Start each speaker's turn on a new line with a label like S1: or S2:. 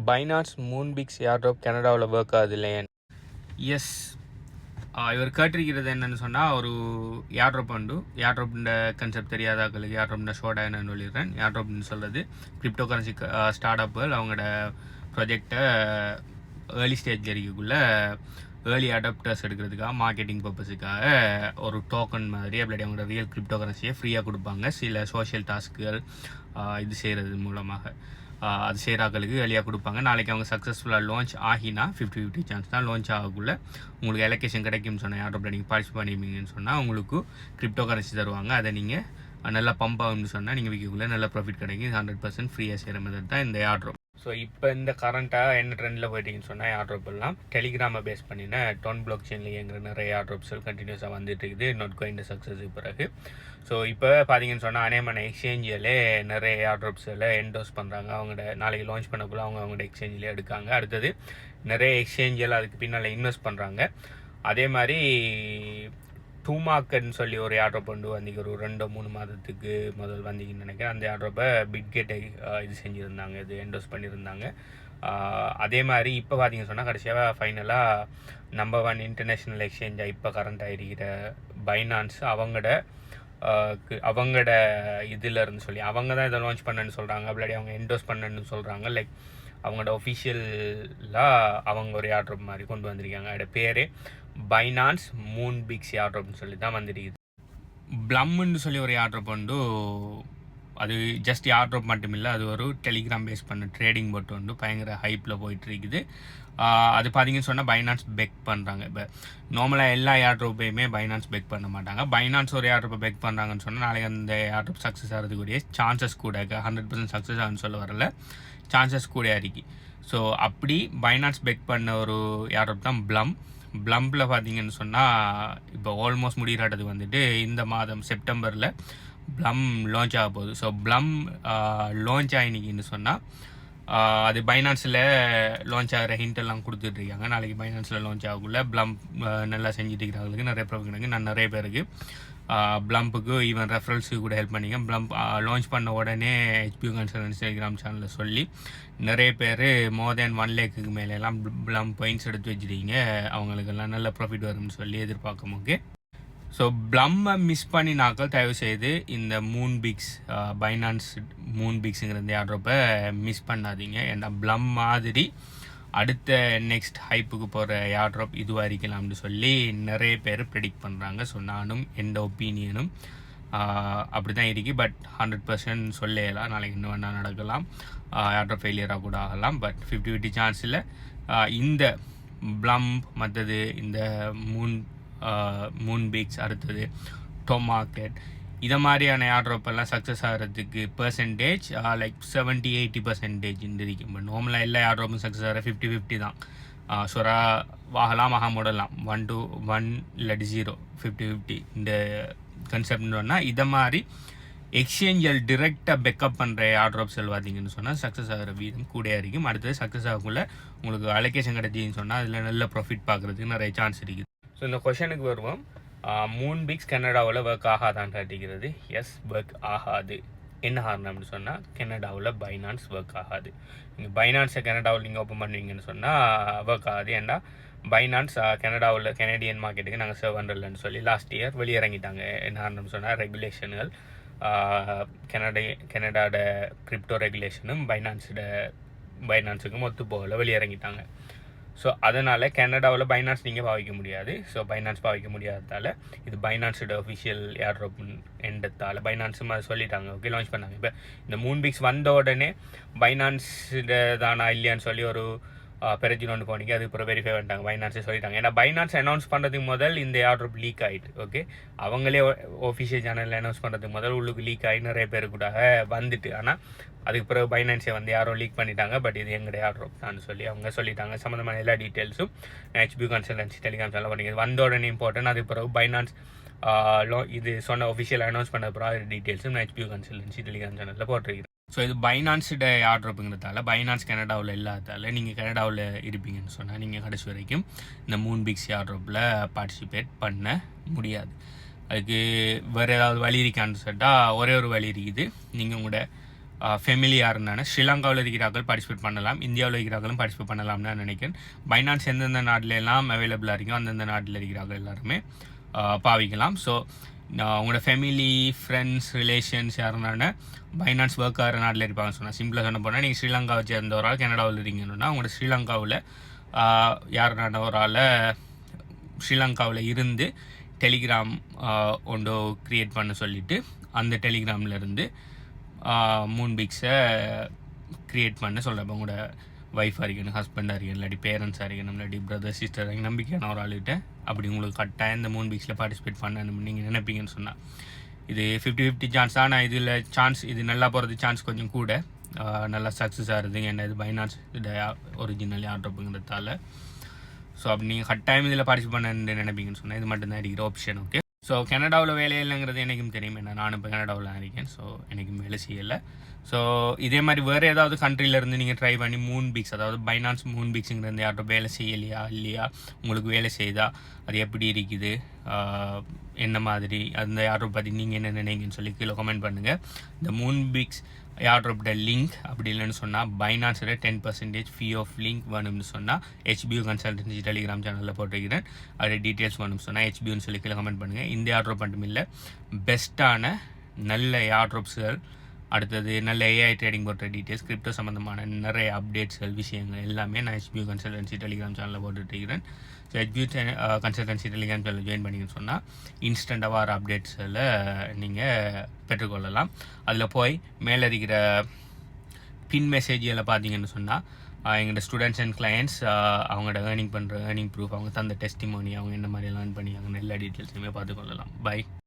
S1: Finance மூன்பிக்ஸ் airdrop கனடாவில் work ஆகுது இல்லையா? எஸ், இவர் கேட்டிருக்கிறது என்னென்னு சொன்னால், ஒரு ஏர்ட்ராப் உண்டு. ஏர்ட்ராப்ன்ற கன்செப்ட் தெரியாதாக்களுக்கு ஏர்ட்ராப்ன்ற ஷோர்டா என்னன்னு சொல்லிடுறேன். ஏர்ட்ராப்னு சொல்கிறது கிரிப்டோ கரன்சி ஸ்டார்ட் அப்புகள் அவங்களோட ப்ராஜெக்டை ஏர்லி ஸ்டேஜ் இருக்கக்குள்ளே ஏர்லி அடாப்டர்ஸ் எடுக்கிறதுக்காக மார்க்கெட்டிங் பர்பஸுக்காக ஒரு டோக்கன் மாதிரி அப்படி அவங்களோட ரியல் கிரிப்டோ கரன்சியை ஃப்ரீயாக கொடுப்பாங்க. சில சோஷியல் டாஸ்க்குகள் இது செய்கிறது மூலமாக அது செய்கிறாக்களுக்கு வெளியாக கொடுப்பாங்க. நாளைக்கு அவங்க சக்ஸஸ்ஃபுல்லாக லான்ச் ஆகினா 50-50 சான்ஸ் தான் லான்ச் ஆகக்குள்ளே உங்களுக்கு எலோகேஷன் கிடைக்கும்னு சொன்னால் ஏர்ட்ராப்பில் நீங்கள் பார்ட்டிசிபேட் பண்ணிப்பீங்கன்னு சொன்னால் உங்களுக்கு கிரிப்டோ கரன்சி தருவாங்க. அதை நீங்கள் நல்லா பம்ப் ஆகும்னு சொன்னால் நீங்கள் விற்கக்குள்ளே நல்ல ப்ராஃபிட் கிடைக்கும். 100% ஃப்ரீயாக செய்கிற மாதிரி தான் இந்த ஏர்ட்ராப். ஸோ இப்போ இந்த கரண்ட்டாக என்ன ட்ரெண்டில் போயிட்டீங்கன்னு சொன்னால் ஏர்ட்ராப் எல்லாம் டெலிகிராமை பேஸ் பண்ணின டோன் பிளாக் செயினில் இயங்குற நிறைய ஏர்ட்ராப்ஸில் கண்டினியூஸாக வந்துட்டு இருக்குது. நாட் கோயிங் சக்ஸஸுக்கு பிறகு. ஸோ இப்போ பார்த்தீங்கன்னு சொன்னால் அநேகமான எக்ஸ்சேஞ்சிலே நிறைய ஏர்ட்ராப்ஸில் என்டோஸ் பண்ணுறாங்க. அவங்களோட நாளைக்கு லான்ச் பண்ணக்குள்ள அவங்களோட எக்ஸ்சேஞ்சிலே எடுக்காங்க. அடுத்தது நிறைய எக்ஸ்சேஞ்சில் அதுக்கு பின்னால் இன்வெஸ்ட் பண்ணுறாங்க. அதே மாதிரி டூமார்க்கெட்னு சொல்லி ஒரு ஏர்ட்ராப் வந்து வந்தீங்க ஒரு 2-3 மாதத்துக்கு முதல் வந்தீங்கன்னு நினைக்கிறேன். அந்த ஏர்ட்ராப்பை பிட்கெட்டை இது செஞ்சுருந்தாங்க, இது என்டோஸ் பண்ணியிருந்தாங்க. அதே மாதிரி இப்போ பார்த்தீங்கன்னு சொன்னால் கடைசியாக ஃபைனலாக நம்பர் 1 இன்டர்நேஷ்னல் எக்ஸ்சேஞ்சாக இப்போ கரண்ட் ஆகிருக்கிற பைனான்ஸ் அவங்களோட இதில் இருந்து சொல்லி அவங்க தான் இதை லான்ச் பண்ணேன்னு சொல்கிறாங்க. அப்படி அவங்க என்டோஸ் பண்ணேன்னு சொல்கிறாங்க. லைக் அவங்களோட ஒஃபிஷியலாக அவங்க ஒரு ஏர்ட்ராப் மாதிரி கொண்டு வந்திருக்காங்க. அதோட பேரே பைனான்ஸ் மூன்பிக்ஸ் ஏர்ட்ராப்னு சொல்லி தான் வந்துருக்குது. ப்ளம்னு சொல்லி ஒரு ஏர்ட்ராப் உண்டு. அது ஜஸ்ட் ஏர்ட்ராப் மட்டும் இல்லை, அது ஒரு டெலிகிராம் பேஸ் பண்ண ட்ரேடிங் போட்டு உண்டு. பயங்கர ஹைப்பில் போயிட்டு இருக்குது. அது பார்த்தீங்கன்னு சொன்னால் பைனான்ஸ் பெக் பண்ணுறாங்க. இப்போ நார்மலாக எல்லா ஏர்ட்ராப்பையுமே பைனான்ஸ் பெக் பண்ண மாட்டாங்க. பைனான்ஸ் ஒரு ஏர்ட்ராப்பை பெக் பண்ணுறாங்கன்னு சொன்னால் நாளைக்கு அந்த ஏர்ட்ராப் சக்ஸஸ் ஆகிறதுக்குரிய சான்சஸ் கூட 100% சக்ஸஸ் ஆகுன்னு சொல்ல வரல, சான்சஸ் கூட இருக்கு. ஸோ அப்படி பைனான்ஸ் பெக் பண்ண ஒரு ஏர்ட்ராப் தான் ப்ளம்பில் பார்த்தீங்கன்னு சொன்னால் இப்போ ஆல்மோஸ்ட் முடிகிறாட்டது வந்துட்டு இந்த மாதம் செப்டம்பரில் ப்ளம் லான்ச் ஆக போகுது. ஸோ ப்ளம் லான்ச் ஆகினிக்கின்னு சொன்னால் அது பைனான்ஸில் லான்ச் ஆகிற ஹிண்டெல்லாம் கொடுத்துட்ருக்காங்க. நாளைக்கு பைனான்ஸில் லான்ச் ஆகக்குள்ள ப்ளம் நல்லா செஞ்சுட்டு இருக்கிறவங்களுக்கு நிறைய ப்ராஃபிட் கிடைக்கும். நான் நிறைய பேருக்கு ப்ளம்புக்கு ஈவன் ரெஃபரல்ஸுக்கு கூட ஹெல்ப் பண்ணிங்க. ப்ளம்ப் லான்ச் பண்ண உடனே HPU கன்சல்டன்சி டெலிகிராம் சேனலில் சொல்லி நிறைய பேர் மோர் தேன் 1 lakhக்கு மேலெல்லாம் ப்ளம் பாயிண்ட்ஸ் எடுத்து வச்சுருக்கீங்க. அவங்களுக்கெல்லாம் நல்ல ப்ராஃபிட் வரும்னு சொல்லி எதிர்பார்க்கும். ஓகே, ஸோ ப்ளம்மை மிஸ் பண்ணினாக்கள் தயவுசெய்து இந்த மூன்பிக்ஸ் பைனான்ஸ் மூன்பிக்ஸுங்கிற இந்த ஏர்ட்ராப்பை மிஸ் பண்ணாதீங்க. ஏன்னா ப்ளம் மாதிரி அடுத்த நெக்ஸ்ட் ஹைப்புக்கு போகிற ஏர்ட்ராப் இதுவாக இருக்கலாம்னு சொல்லி நிறைய பேர் ப்ரெடிக்ட் பண்ணுறாங்க. ஸோ நானும் எந்த ஒப்பீனியனும் அப்படி தான் இருக்கு. பட் 100% சொல்லலாம், நாளைக்கு இன்னும் வேணால் நடக்கலாம், ஏர்ட்ராப் ஃபெயிலியராக கூட ஆகலாம். பட் 50-50 சான்ஸில் இந்த ப்ளம் மற்றது இந்த மூன்பிக்ஸ் அடுத்தது டோமார்க்கெட் இதை மாதிரியான ஏர்ட்ராப் எல்லாம் சக்ஸஸ் ஆகிறதுக்கு பெர்சன்டேஜ் லைக் 70-80% இருக்கும். பட் நார்மலாக எல்லா ஏர்ட்ராப்பும் சக்ஸஸ் ஆகிற 50-50 தான். ஷுரா ஆகலாம் மூடலாம் 1-1 இல்லாட்டி 0 50-50 இந்த கன்செப்ட்னு சொன்னால் இதை மாதிரி எக்ஸ்சேஞ்சில் டிரெக்டாக பெக்கப் பண்ணுற ஏர்ட்ராப்ஸ் பார்த்தீங்கன்னு சொன்னால் சக்ஸஸ் ஆகிற வீதம் கூட இருக்கும். அடுத்தது சக்ஸஸ் ஆகக்குள்ள உங்களுக்கு அலோகேஷன் கிடைச்சின்னு சொன்னால் அதில் நல்ல ப்ராஃபிட் பார்க்குறதுக்கு நிறைய சான்ஸ் இருக்குது. ஸோ இந்த கொஷனுக்கு வருவோம். மூன்பிக்ஸ் கனடாவில் ஒர்க் ஆகாதான்னு கேட்டிக்கிறது. எஸ், ஒர்க் ஆகாது. என்ன காரணம்னு சொன்னால் கனடாவில் பைனான்ஸ் ஒர்க் ஆகாது. நீங்கள் பைனான்ஸை கனடாவில் நீங்கள் ஓப்பன் பண்ணுவீங்கன்னு சொன்னால் ஒர்க் ஆகாது. ஏன்னா பைனான்ஸ் கனடாவில் கனடியன் மார்க்கெட்டுக்கு நாங்கள் சர்வ் பண்ணுறலன்னு சொல்லி லாஸ்ட் இயர் வெளியிறங்கிட்டாங்க. என்ன காரணம்னு சொன்னால் ரெகுலேஷன்கள் கனடாவோட கிரிப்டோ ரெகுலேஷனும் பைனான்ஸுக்கும் ஒத்து போகல, வெளியிறங்கிட்டாங்க. ஸோ அதனால் கனடாவில் பைனான்ஸ் நீங்கள் பாவிக்க முடியாது. ஸோ பைனான்ஸ் பாவிக்க முடியாததால் இது பைனான்ஸோட ஒஃபிஷியல் ஏர்ட்ராப் எண்டத்தால் பைனான்ஸும் அதை சொல்லிட்டாங்க. ஓகே, லான்ச் பண்ணாங்க. இப்போ இந்த மூன்பிக்ஸ் வந்த உடனே பைனான்ஸோட தானா இல்லையான்னு சொல்லி ஒரு பிரச்சனை ஒன்று போனீங்க. அதுக்கு அப்புறம் வெரிஃபை பண்ணிட்டாங்க, பைனான்ஸே சொல்லிட்டாங்க. ஏன்னா பைனான்ஸ் அனௌன்ஸ் பண்ணுறதுக்கு முதல் இந்த ஏர்ட்ராப் லீக் ஆகிட்டு. ஓகே, அவங்களே ஒஃபிஷியல் சேனலில் அனௌன்ஸ் பண்ணுறதுக்கு முதல் உள்ளுக்கு லீக் ஆகி நிறைய பேர் கூட வந்துட்டு. ஆனால் அதுக்கு பிறகு பைனான்ஸை வந்து யாரோ லீக் பண்ணிட்டாங்க. பட் இது எங்களுடைய ஏர்ட்ராப் தான் சொல்லி அவங்க சொல்லிட்டாங்க. சம்மந்தமான எல்லா டீட்டெயில்ஸும் HPU கன்சல்டன்சி டெலிகிராம் சேனல் பண்ணிங்க. வந்த உடனே இம்பார்ட்டன்ட். அதுக்கு பிறகு பைனான்ஸ் இது சொன்ன ஒஃபிஷியல் அனௌன்ஸ் பண்ண பிறகு டீட்டெயில்ஸும் HPU கன்சல்டன்சி டெலிகிராம் சேனலில் போட்டிருக்கிறேன். ஸோ இது பைனான்ஸோட ஏர்ட்ராப்புங்கிறதால பைனான்ஸ் கனடாவில் இல்லாததால் நீங்கள் கனடாவில் இருப்பீங்கன்னு சொன்னால் நீங்கள் கடைசி வரைக்கும் இந்த மூன்பிக்ஸ் ஏர்ட்ராப்பில் பார்ட்டிசிபேட் பண்ண முடியாது. அதுக்கு வேறு ஏதாவது வழி இருக்கான்னு சொல்லிட்டால் ஒரே ஒரு வழி இருக்குது. நீங்கள் உங்களோட ஃபெமிலியாக இருந்தாலும் ஸ்ரீலங்காவில் இருக்கிறார்கள் பார்ட்டிசிபேட் பண்ணலாம், இந்தியாவில் இருக்கிறார்களும் பார்ட்டிசிபேட் பண்ணலாம்னு நான் நினைக்கிறேன். பைனான்ஸ் எந்தெந்த நாட்டில எல்லாம் அவைலபிளாக இருக்கோ அந்தந்த நாட்டில் இருக்கிறார்கள் எல்லாருமே பாவிக்கலாம். ஸோ உங்களோட ஃபேமிலி, ஃப்ரெண்ட்ஸ், ரிலேஷன்ஸ் யாருன்னா பைனான்ஸ் ஒர்க் ஆகிற நாட்டில் இருப்பாங்கன்னு சொன்னால், சிம்பிளாக சொன்ன போனால் நீங்கள் ஸ்ரீலங்காவை சேர்ந்தவரால் கனடாவில் இருக்கீங்கன்னா உங்களோட ஸ்ரீலங்காவில் யாருன்னா ஒரு ஆளை ஸ்ரீலங்காவில் இருந்து டெலிகிராம் ஒன்று க்ரியேட் பண்ண சொல்லிவிட்டு அந்த டெலிகிராமில் மூன்பிக்ஸை க்ரியேட் பண்ண சொல்கிறேன். உங்களோட ஒய்ஃபாக இருக்கணும், ஹஸ்பண்டாக இருக்கணும், இல்லாட்டி பேரண்ட்ஸாக இருக்கணும், இல்லாட்டி பிரதர் சிஸ்டர் நம்பிக்கையான ஒரு ஆளுகிட்ட அப்படி உங்களுக்கு கட்டாயம் இந்த மூன்பிக்ஸில் பார்ட்டிசிபேட் பண்ணணும் நீங்கள் நினைப்பீங்கன்னு சொன்னால் இது 50-50 சான்ஸ் தான். நான் இதில் சான்ஸ் இது நல்லா போகிறது சான்ஸ் கொஞ்சம் கூட, நல்லா சக்ஸஸ் ஆகுது. ஏன்னா இது பைனான்ஸ் ஒரிஜினல் ஆட்ரப்புங்கிறதால. ஸோ அப்படி நீங்கள் கட்டாயம் இதில் பார்ட்டிசிபேட் பண்ண நினைப்பீங்கன்னு சொன்னால் இது மட்டும்தான் இருக்கிற ஆப்ஷன். ஓகே, ஸோ கனடாவில் வேலை இல்லைங்கிறது எனக்கும் தெரியும். ஏன்னா நானும் இப்போ கனடாவில் இருக்கேன். ஸோ எனக்கும் வேலை செய்யலை. ஸோ இதே மாதிரி வேறு ஏதாவது கண்ட்ரிலேருந்து நீங்கள் ட்ரை பண்ணி மூன்பிக்ஸ், அதாவது பைனான்ஸ் மூன்பிக்ஸுங்கிறது யார்கிட்ட வேலை செய்யலையா இல்லையா, உங்களுக்கு வேலை செய்தா அது எப்படி இருக்குது, என்ன மாதிரி, அந்த யார்ட்ரை பற்றி நீங்கள் என்ன நினைங்கன்னு சொல்லி கீழே கமெண்ட் பண்ணுங்கள். இந்த மூன்பிக்ஸ் யார்ட்ரோட லிங்க் அப்படி இல்லைன்னு சொன்னால் பைனான்ஸோட 10% ஃபீ ஆஃப் லிங்க் வேணும்னு சொன்னால் HBU கன்சல்டன்சி டெலிகிராம் சேனலில் போட்டிருக்கிறேன். அதோட டீட்டெயில்ஸ் வேணும்னு சொன்னால் HBUன்னு சொல்லி கீழே கமெண்ட் பண்ணுங்கள். இந்த யார்ட்ரோப் மட்டும் இல்லை, பெஸ்ட்டான நல்ல யார்ட்ரோப்ஸ்கள், அடுத்தது நல்ல AI ட்ரேடிங் போட்ட டீட்டெயில்ஸ், கிரிப்டோ சம்மந்தமான நிறைய அப்டேட்ஸ்கள், விஷயங்கள் எல்லாமே நான் HBU கன்சல்டன்சி டெலிகிராம் சேனலில் போட்டுருக்கிறேன். So HBU consultancy Telegram channel join பண்ணிங்கன்னு சொன்னால் இன்ஸ்டண்ட்டாக வர அப்டேட்ஸில் நீங்கள் பெற்றுக்கொள்ளலாம். அதில் போய் மேலே இருக்கிற பின் மெசேஜில் பார்த்தீங்கன்னு சொன்னால் எங்களோட ஸ்டூடெண்ட்ஸ் அண்ட் கிளையண்ட்ஸ் அவங்களோட ஏர்னிங் ப்ரூஃப், அவங்க தந்த டெஸ்டிமோனி, அவங்க என்ன மாதிரி லேர்ன் பண்ணியாங்கன்னு எல்லா டீட்டெயில்ஸுமே பார்த்துக்கொள்ளலாம். பை.